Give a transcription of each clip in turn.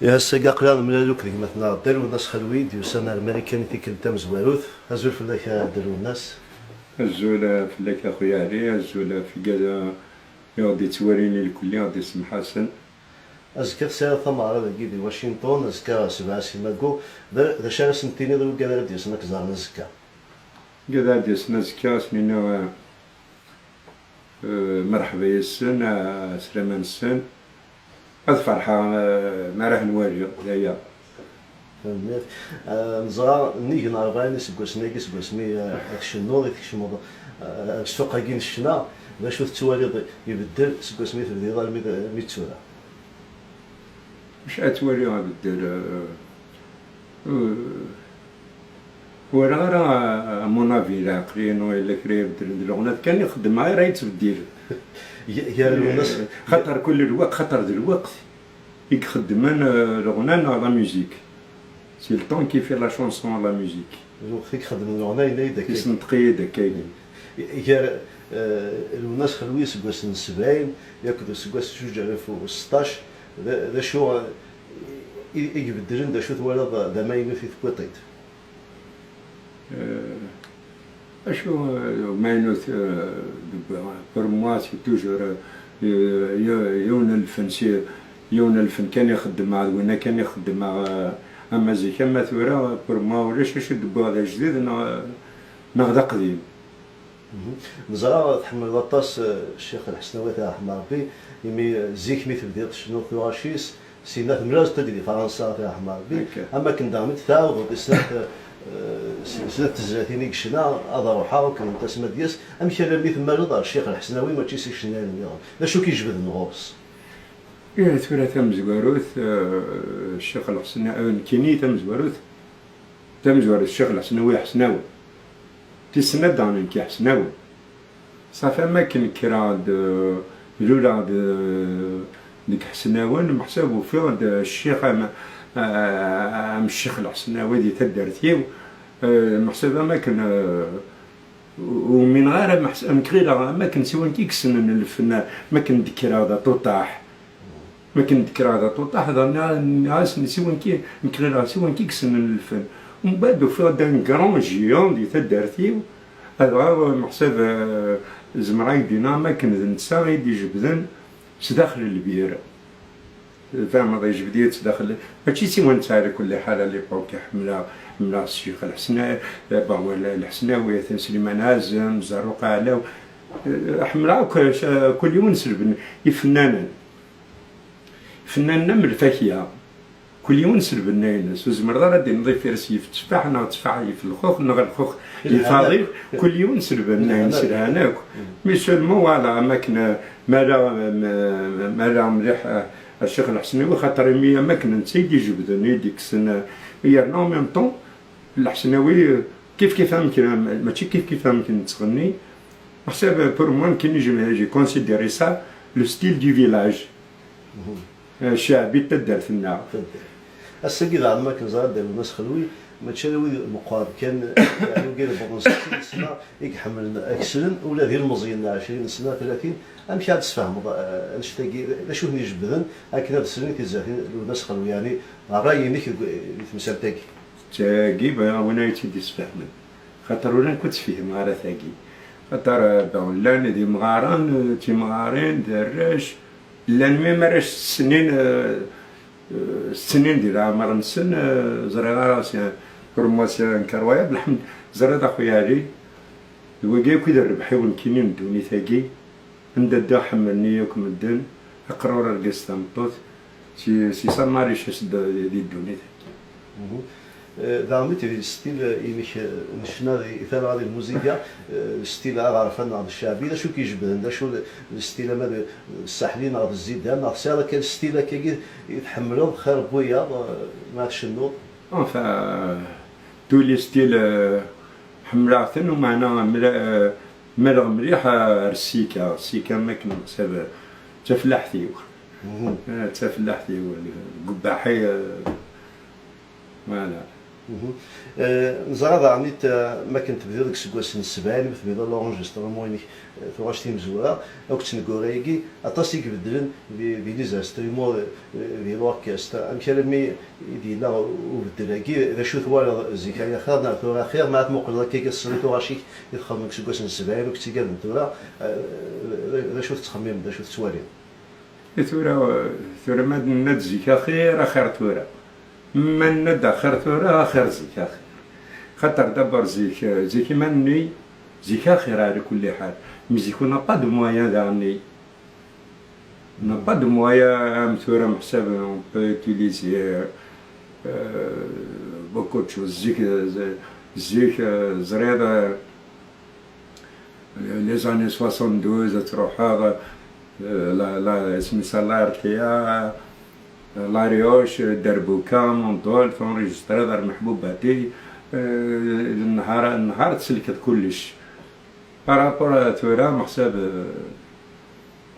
يا هسا قلنا من لوك ديك مثلا داروا الناس خلويد يوسانا الامريكاني تيكل تام زواروث هزول فلاك داروا الناس الزولة فلاك أخويا علي، الزولة في كذا يغدي تواريني الكلية غادي اسم حسن. ازكا سير ثمارة ذاكي دي واشنطن ازكا 7 ماكو ذا شارع سنتيني ذو كذا ديسنا كزارنا زكا كذا ديسنا زكا سنينا مرحبا يسن سليمان السن هاد فرحة ما راح نواجه هيا. فهمت نزرا نيجي نعرفاني سكوسنيكي سكوسمي اكشنو تكشمو السوق كاين الشنا باش التوالي يبدل سكوسمي في الديار ميتسورا مش أتوالي غنبدل ولا راه مونافي العقلين ولا كري يبدل الأغنية كان يخدم معايا راه يتبدل يا الناس خاطر كل الوقت خاطر الوقت يخدم الأغنية على ميوزيك سي الطون كي في لا شونسون لا ميوزيك فيك خدم الأغنية إلا داك كيسنطقي داك كاين يا الناس خلوي سكواس 70 ياكدو سكواس 2016 ذا شو يبدلن ذا شو تولد ذا ما ينفي ثبوطيت اشو ماينوت بور موا سي توجور يون الفن سي يون الفن كان يخدم مع وين كان يخدم مع اما زي كما ثورا بور موا ولاش يشد هذا جديد نغدا قديم. نزرع تحمل غطاس الشيخ الحسناوي تاع رحمه ربي يمي زيك مثل ديال شنو ثوراشيس سينا مراز تدري فرنسا تاع رحمه ربي اما كن دامت تاع سنة تزاتيني كشنا أضروحا وكان تسمى دياس أمشي على اللي ثم رضا الشيخ الحسناوي ما تشي سيشنا اليوم لا شو كيجبد النغوص إيه ثورة تم زواروث الشيخ الحسناوي كيني تم زواروث الشيخ الحسناوي حسناوي تسنى دانين كي حسناوي صافي ما كان كراد لولا ديك حسناوان محسابو في الشيخ الشيخ الحسناوي دي تدارتيو محسابه ما كان ومن غير مكريلا ما كان سوى كيكسن الفن ما كان ذكر هذا طوطاح ما كان ذكر هذا طوطاح هذا ناس سوى كي مكريلا سوى كيكسن الفن ومن بعد في دان كرون جيون دي تدارتيو هذا محساب زمراي دينا ما كان نسا غيدي جبدن سداخل البير فاهم هذا يجبديت داخل ماشي سي وانت على كل حال اللي بقاو كيحملها من الشيخ الحسناوي الحسناوي سليمان عازم زروق علاو حملها كل يوم نسلب فنانا من الفاكهه كل يوم نسلب الناس وزمر غادي نضيف في راسي في التفاح انا تفاح في الخوخ نغ الخوخ يفاضي كل يوم نسلب الناس هناك مي سولمون فوالا اماكن مالا مليح الشيخ الحسناوي خاطر مي اماكن نسيدي جبدني ديك السنه هي نو ميم طون الحسناوي كيف يمكن ماشي كيف يمكن تغني حساب بور موا كي نجي كونسيديري سا لو ستيل دو فيلاج الشعبي تدارت لنا هسا كي زعما كنزرع ديال الناس خلوي ما تشاوي مقارب كان يعني قال بون 60 سنه يحمل اكسلن ولا ديال المزيان 20 سنه 30 امشي عاد تفهم نشتاقي شو نجبدن هكذا السنين كيزاتين الناس خلوي يعني رايي تمثال تاكي تاكي وانا يتيدي تفهمن خاطر ولا كنت فيهم على تاكي خاطر بولان دي مغاران تيمغارين دراش لان مي مراش السنين ديال عمر نسن زرينا راسي بروموسيون كروايا بالحمد زريت اخويا علي هو كاع كي الربحي ونكيني ندوني تاكي نددا حملني ياك مدن اقرور القسط مطوط سي سماري شاس دي دوني دعمت الستيل يمش نشنا ثال هذه الموسيقى ستيل عرفنا هذا الشعبي شو كيجبد شو الستيل هذا الساحلين هذا الزيدان هذا سالا كان ستيل كي يتحملوا خير بويا ما شنو enfin tous les styles حملاتن ومعنا مرغ مليح السيكا ما كنا حساب تفلاحتي تفلاحتي القباحي فوالا نزرع عني ما كنت بديت ديك السكواس السبعين مثل لونجسترمون ثواش تيم زورا او كنت نكوريكي اطاسي كبدلن لي زانسترومون دي لوركستر امكالمي دينا وبدلاكي ذا شو ثوال زيكا خاضنا ثورا خير ما تموقل كي كسري ثورا شيك يخدم ديك السكواس السبعين وكنت قال ثورا ذا شو تخمم ذا شو تسوالي ثورا ما ند زيكا خير اخر ثورا ما ند اخر ثورا اخر زيكا خير خاطر دابا زيك ماني زيكا خير على كل حال ميزيكو نا با دو مويان داني نا با دو مويان ثورا محساب اون بو يوتيليزي بوكو تشوز زيك زريضة لي زاني 72 تروح هذا لا سميتها لارتيا لاريوش دربوكا مونطول تونريجسترا دار محبوباتي النهار تسلكت كلش بارابور ثورا محساب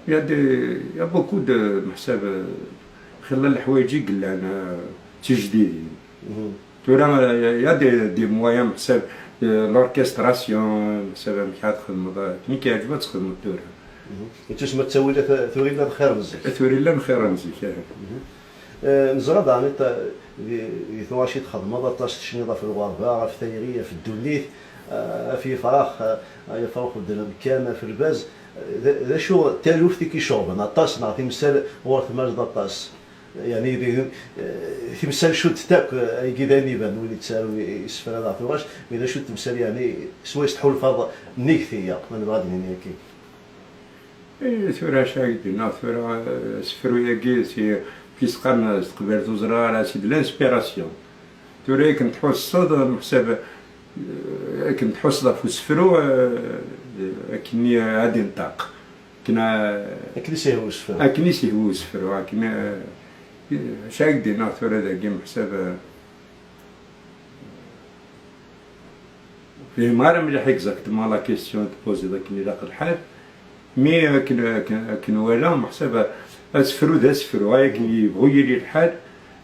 يا بوكو دو محساب خلال الحوايج قلنا تجديدين ثورا يا دي مويان محساب لوركستراسيون محساب كي تخدم كي كيعجبها تخدم ثورا تسمى التسويلة ثوريلا بخير مزيك ثوريلا بخير مزيك نزرع دعني ثواشي تخدم طاش تشنيضه في الغربة في الثيرية في الدوليث في فراخ يفرق الدرهم كامل في الباز ذا شو تالوف كي شرب انا طاس نعطي مثال ورث ماجد طاس يعني تمثال شو تاك اي كذا يبان وين تساوي يسفر هذا فراش اذا شو تمثال يعني سوا يستحول فاض نيكثيه من بعد يعني كي ثورة شايدين ثورة سفرويا كي سقرنا استقبال وزراء على سيد الانسبيراسيون ثورة كنت تحس محساب كنت تحس في سفرو كني غادي نطاق كنا كني سيهو سفرو كنا شايدين ثورة ذاكي محساب في مارا مليح اكزاكتومون لا كيسيون تبوزي ذاك اللي لاقى الحال مي كن ولا محسبة اسفرو ذا سفرو هاي كن يبغوا يلي الحال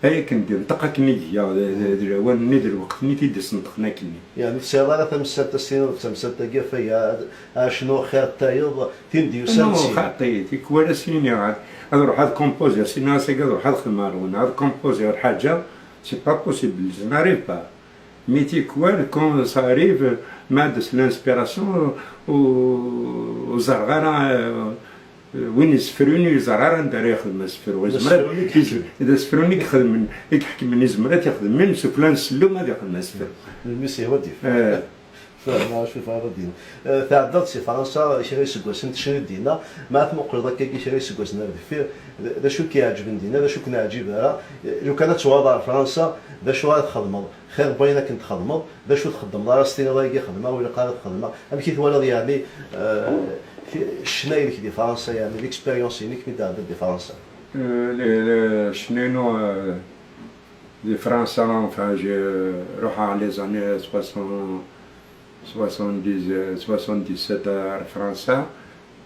هاي كندير نطقها كني ديا وان ندير وقت ني تيدس نطقنا كني يعني السيارة تمسات السنين تمسات فيها اشنو خير تايض تندي وسامسي نو خاطي تيك ولا سنين عاد نروح هاد كومبوزي سينا سي نروح هاد خمارون هاد كومبوزي حاجة سي با بوسيبل جو ناريف با مي تيكوال كون سا اريف ما دس لانسبيراسيون وزرغارة وين يسفروني زرغارة ندير يخدم سفرو زمر إذا سفروني يخدم يحكي من زمرات يخدم من سفلان سلوم هذا يخدم سفر الميسي هو ديف ما شوف هذا الدين تعدلت سي فرنسا شري سكواس انت شري دينا ما تمقل ذاك كي شري سكواس نافير ذا شو كيعجبني دينا ذا شو كنعجبها لو كانت توضع فرنسا ذا شو غتخدم خير بينا كنت خدمه ذا شو تخدم لا ستين راهي خدمه ولا قالت خدمه ام كي تولد يعني شناي دي فرنسا يعني ليكسبيريونس ينيك مي تاع دي فرنسا شنو دي فرنسا enfin je روح على les années 77 على فرنسا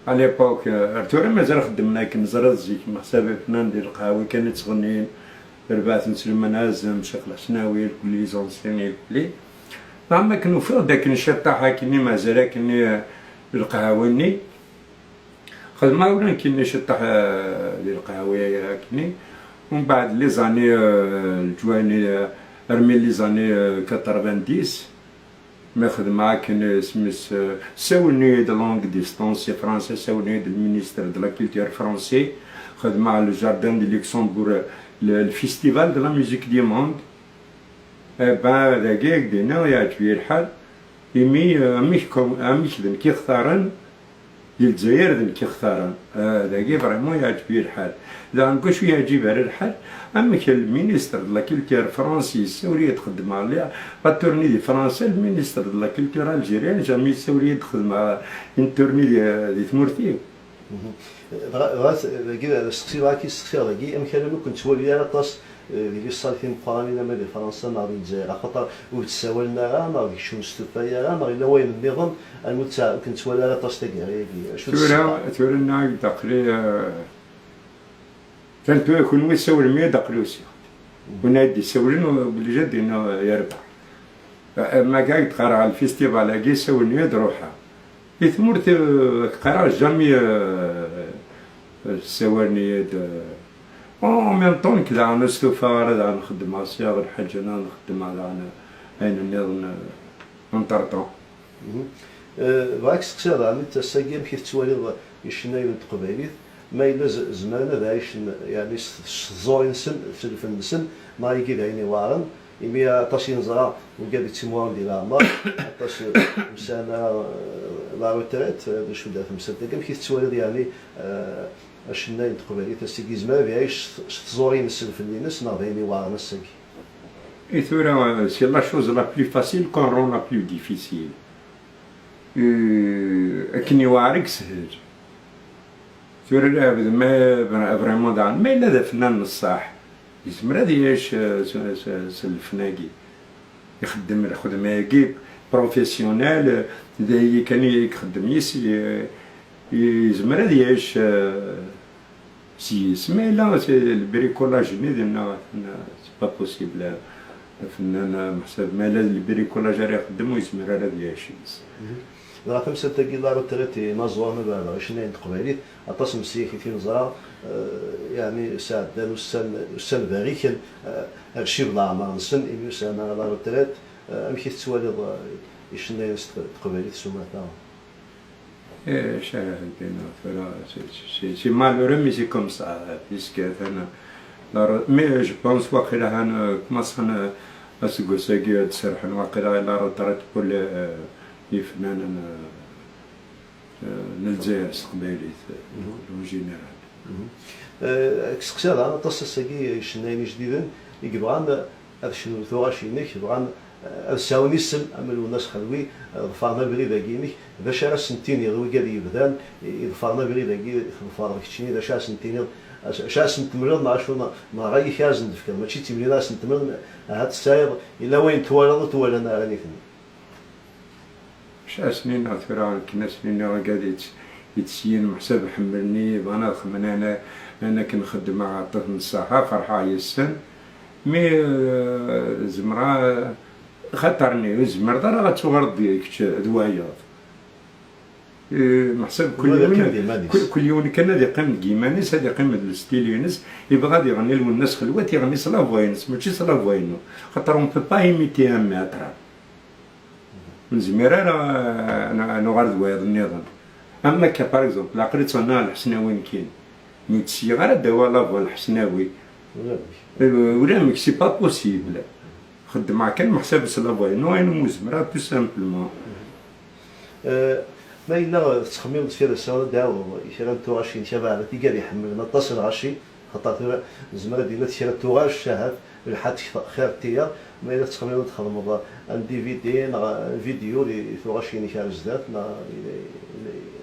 à l'époque ارتوري مازال خدمنا كنزرد زيك محسابي فنان ندير القهاوي كانت تغني ربعت نسلم نازم شيخ الحسناوي الكل لي زونسيني الكلي زعما كانوا فوق داك الشطاحة كني مازال كني القهاويني خدمة ولا كني شطاح ديال القهاوي كني ومن بعد لي زاني الجواني رمي لي زاني 90 ما خدمة كان سميت ساوني دو لونغ ديستونس فرنسي ساوني دو المينيستر دو لا كولتور فرونسي خدمة على الجاردان دي لوكسمبور الفيستيفال دو لا ميوزيك دي موند با داكيك دينا يعجبني الحال امي خدم كي اختارن ديال الجزائر ديال كي اختارن داكي فريمون يعجبني الحال اذا نقول شويه يعجب على الحال اما كان المينيستر دو لا كولتور فرونسي السوريه تخدم عليها باتورني دي فرنسا المينيستر دو لا كولتور الجيريان جامي السوريه تخدم انتورني دي ثمورتي غاس كي سقسي راكي سقسي راكي ام كان لو كنت ولي على طاس اللي صالحين قرانينا ما دي فرنسا ناضي الجزائر خاطر وتساولنا غا ناضي شو مستفايا غا ناضي لا وين النظام المتسا كنت ولي على طاس تاكي شو تورنا داخلي كان تو يكون يساول 100 دقلوسي ونادي يساولن وبالجد انه يربح ما قاعد تقرا على الفيستيفال هاكي ساوني روحها يثمرت قرا جامي سواني اون ميم طون كذا نستوفى راه نخدم على صياغ الحاج انا نخدم على انا اين نظن نطرطو. بغاك تسقسي هذا انت الساقيم كيف توالي يشنا تقبايليت ما إلا زمان هذا عايش يعني الزورين سن في الفن سن ما يجي عيني وارن يمي عطاش ينزرع وقال تيموان ديال العمر عطاش مسانا لا روتريت شو دار في مسدكم كيف توالي يعني الشنا تقبايليت الساقي زمان بيعيش زورين سن في الناس ناض عيني وارن الساقي. Et c'est la chose la plus facile qu'on rend la plus difficile. كني واعرك سهل. ثورة ما فريمون دان ما إلا ذا فنان نصاح يسمر هذا يعيش الفناقي يخدم خدمة يجيب بروفيسيونيل ذا كان يخدم يزمر هذا يعيش سيس ما إلا البريكولاج ديالنا سي با بوسيبل فنان محسب ما لا البريكولاج راه يخدم ويسمر هذا يعيش. راه خمسة تاكي لا روتريتي نازوا ما بالها 20 تقبايليت عطاس مسيخي في نزرع يعني ساعد دانو السن باريكن هادشي بلا عمر نسن إميو سانا لا روتريت أمشي تسوالي 20 تقبايليت سوماتا. C'est malheureux mais c'est comme ça puisque mais je pense واقيلا كماصنا اسكوساكي تسرحن واقيلا لا روتريت كل يفنان نلزاير استقباليت لو جينيرال. كسكسي هذا طاس الساقي شنايني جديدا يبغان هذا شنو ثوغاشينيك يبغان الساوني السم عملوا الناس خلوي ظفرنا بغي ذاكينيك ذا شارع سنتين يغوي قال يبدان ظفرنا بغي ذاكي ظفر كتشيني ذا شارع سنتين شارع سنتمرن مع شو ما غاي خازن دفكر ماشي تيملي سنتمرن هاد الساير الا وين توالنا راني ثني. شا سنين أثران كنا سنين قاعد يتسين محسب حملني بأنا خمن أنا كنخدم مع طفل الصحة فرحة يسن مي زمرة خطرني زمرة راه غتغرد ديك دوايات محسب كل يوم كان هذا قيم كيمانيس هذا قيم الستيلينس يبغى غادي يغني له الناس خلوات يغني سلافوينس ماشي سلافوينو خاطر اون بو با ايميتي ان ماتر من زميرة أنا غارد وايض النظام. أما كا باغ إكزومبل لا قريت أنا الحسناوي كاين ميتسي غير دوا لافوا الحسناوي ولا ميك سي با بوسيبل خدم كان محسب سلافوي نو أنا مزمرة تو سامبلومون. ما إلا تخميم تفير السنة داو يشيران توغاشي شباب على تيقال يحمل نطاس الغاشي خاطر زمرة ديالنا تشيران توغاش شاهد الحد خير تيا ما إلا تخميم تخدم ان دي في دي فيديو اللي توغاشيني خارج ذات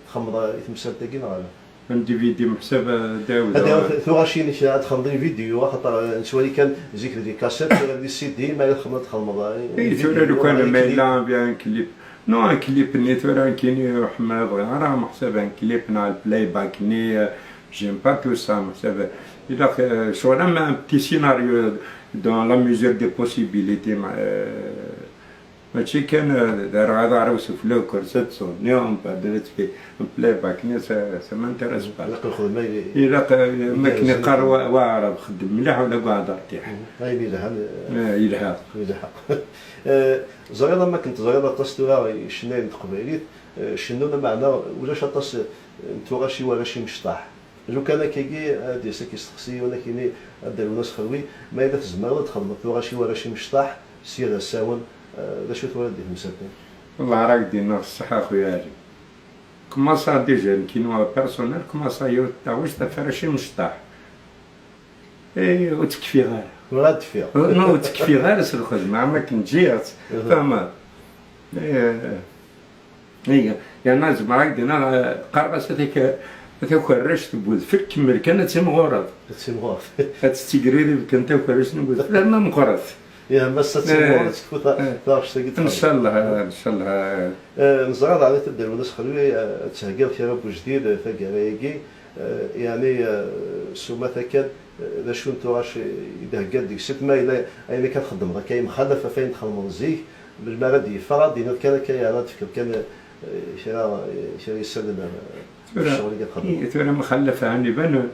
تخمض يتمثل تاكي نغالا ان دي في دي محسب داود هذا توغاشيني تخمضي فيديو خاطر نسوالي كان ذكر دي كاسيت دي سي دي ما إلا تخمض اي ثورة لو كان ما إلا بيان كليب نو ان كليب ني ثورة كيني حما بغي راه محسب ان كليب نا البلاي باك ني جيم با تو سا محسب إلا شغل ما ان بتي سيناريو dans la mesure des possibilités ماشي كان دار هذا عروس فلو كورسات صونيهم بعد في بلاي باك ناس سا ما انتريس با لا الخدمه الا ما كني قار واعرف خدم مليح ولا قاعد ارتاح هاي يلها يلها زغيره ما كنت زغيره طاستو شناين تقبايليت شنو معنا ولا شطاس انتو غاشي ولا شي مشطاح لو كان كيجي هادي كيستقسي ولكن داروا ناس خلوي ما الا تزمر تخدم تو غاشي ولا شي مشطاح سير الساون لا شو تولد في المساكن والله راك دينا الصحة خويا هادي كما صا ديجا كينوا بيرسونيل كما صا يو تاوش تفرا شي مشطاح اي وتكفي غير ولا تفيا نو تكفي غير الخدمة ما كنجيات فما هي يعني زعما راك دينا قرقص هذيك تاكرشت بود فك كمل كانت تمغورض هتستيقري كنت تاكرشت نقول لا ما مغرض يا بس تمغورض تعرفش ان شاء الله ان شاء الله نزرع على تبدا الناس خلوي تهجر في رب جديد ثقرايقي يعني سوما تكاد لا شو انتو راش يدهقد ديك الست ما الا كتخدم كاين مخالفه فين تخدم زيك بالما غادي يفرض دينا كان كيا تفكر كان شرا يسلم الشغل اللي كتخدم. ترى مخلفه عني بان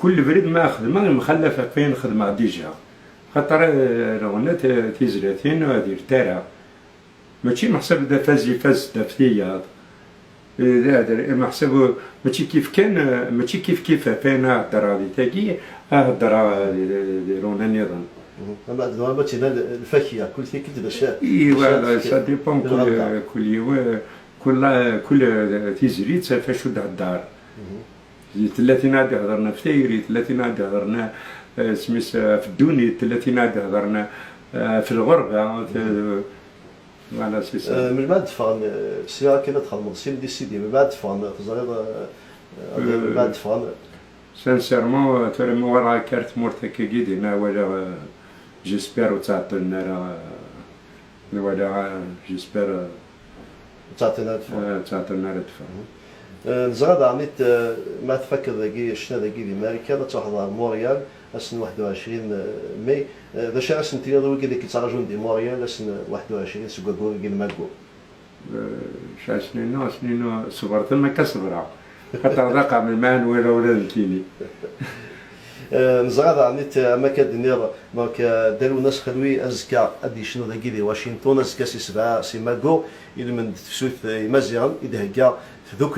كل بريد ما خدمه مخلفه فين خدمه ديجا خاطر رغنات تيزلاتين هادي ترى ماشي محسب دا فاز دفتيات محسب ماشي كيف كان ماشي كيف فين هضر هادي تاكي هضر رونا نظام. اما دابا تينا الفاكهه كل شيء كنت باش ايوا سا ديبون كل تيزريت فاش ود الدار 30 عاد هضرنا في تايري 30 عاد هضرنا سميس في الدوني 30 عاد هضرنا في الغربه فوالا سي سا. من بعد تفهم السياره كاينه تخدم سي دي سيدي من بعد تفهم تزريض من بعد تفهم سانسيرمون ترى ورا كارت مورتا كيدينا ولا جيسبير وتعطينا ولا جيسبير تعطينا الدفع. نزرد عميت ما تفكر ذاكي شنا ذاكي دي ماريكا تحضر موريال السنة 21 ماي ذا شا سنتي هذا ويكي كيتراجون دي موريال السنة 21 سكوكو كي الماكو شا سنينو صبرت ما كصبرا خاطر ذاق من مان ولا نتيني. نزرد عميت ما كدنير دونك داروا ناس خلوي ازكا ادي شنو ذاكي دي واشنطن ازكا سي 7 سي ماكو اللي من تفسوت مزيان يدهكا في ذوك